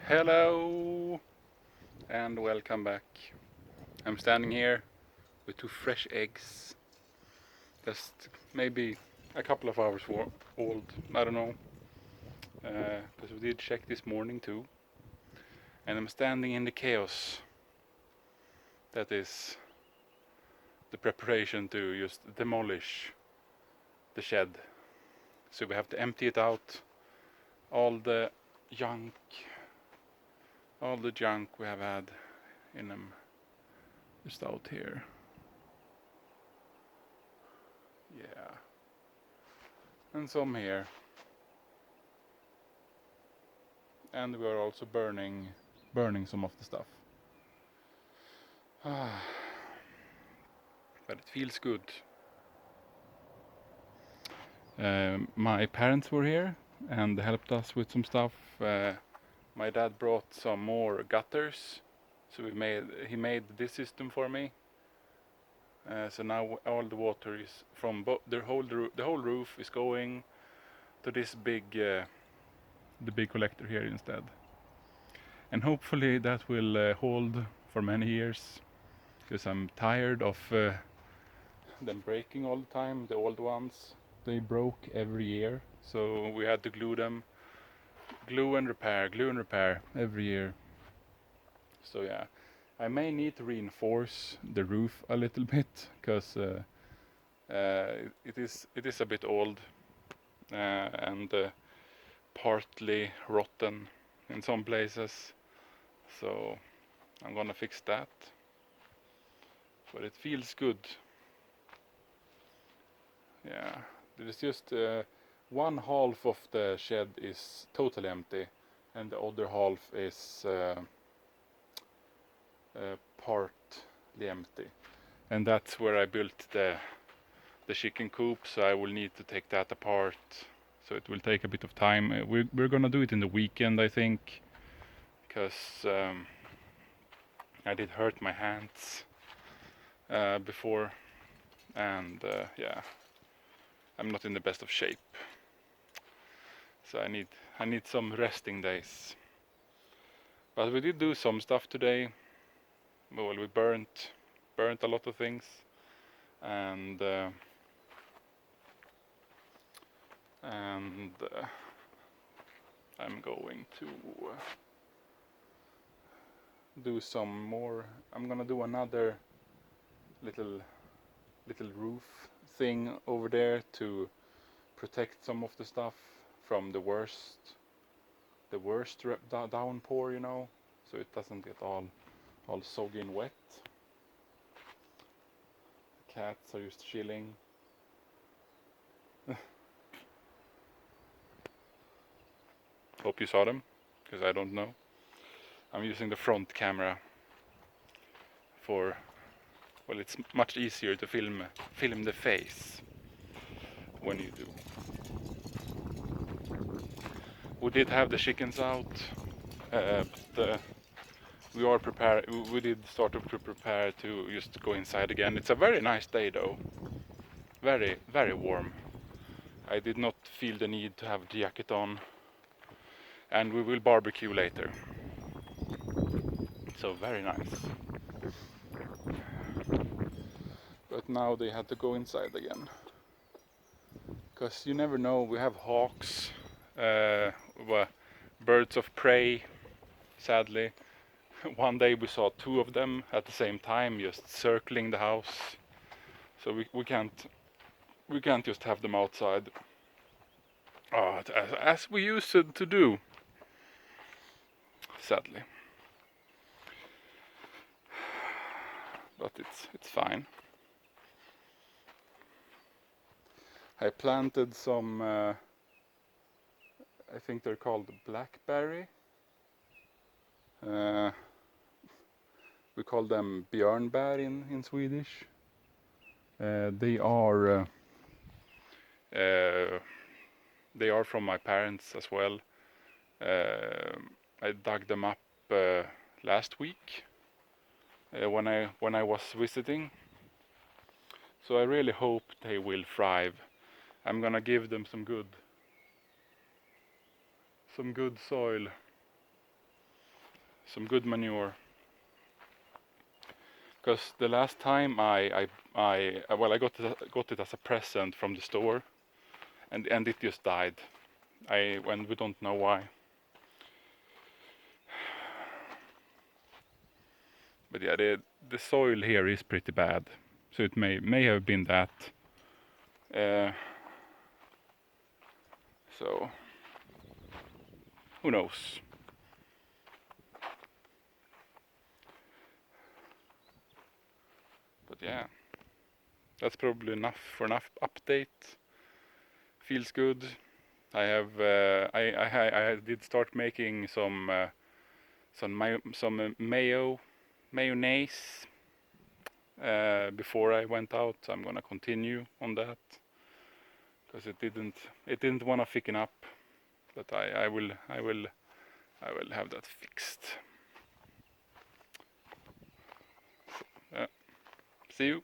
Hello and welcome back. I'm standing here with two fresh eggs, just maybe a couple of hours old. I don't know, because we did check this morning too. And I'm standing in the chaos that is the preparation to just demolish the shed. So we have to empty it out, all the junk, all the junk we have had in them, just out here. Yeah. And some here. And we are also burning some of the stuff. But it feels good. My parents were here and helped us with some stuff. My dad brought some more gutters, so he made this system for me. So now all the water is from the whole roof is going to this the big collector here instead. And hopefully that will hold for many years, because I'm tired of them breaking all the time. The old ones, they broke every year, so we had to glue them, glue and repair every year. So yeah, I may need to reinforce the roof a little bit, because it is a bit old and partly rotten in some places, so I'm gonna fix that. But it feels good. Yeah, there is just one half of the shed is totally empty, and the other half is partly empty. And that's where I built the chicken coop, so I will need to take that apart. So it will take a bit of time. We're gonna do it in the weekend, I think, because I did hurt my hands before, and yeah, I'm not in the best of shape. So I need some resting days. But we did do some stuff today. Well, we burnt a lot of things, and I'm going to do some more. I'm gonna do another little roof thing over there to protect some of the stuff from the worst downpour, you know, so it doesn't get all soggy and wet. The cats are just chilling. Hope you saw them, because I don't know. I'm using the front camera for, well, it's much easier to film the face when you do. We did have the chickens out, but we are prepared. We did start to prepare to just go inside again. It's a very nice day though. Very, very warm. I did not feel the need to have the jacket on, and we will barbecue later. So very nice. But now they had to go inside again, because you never know. We have hawks, birds of prey. Sadly, one day we saw two of them at the same time, just circling the house. So we can't just have them outside, as we used to do. Sadly, but it's fine. I planted some. I think they're called blackberry. We call them björnbär in Swedish. They are from my parents as well. I dug them up last week when I was visiting. So I really hope they will thrive. I'm gonna give them some good soil. some good manure. Because the last time I got it as a present from the store, and it just died. And we don't know why. But yeah, the soil here is pretty bad, so it may have been that. So who knows? But yeah, that's probably enough for enough update. Feels good. I have I did start making some mayonnaise before I went out. I'm gonna continue on that because it didn't wanna thicken up, but I will have that fixed. See you.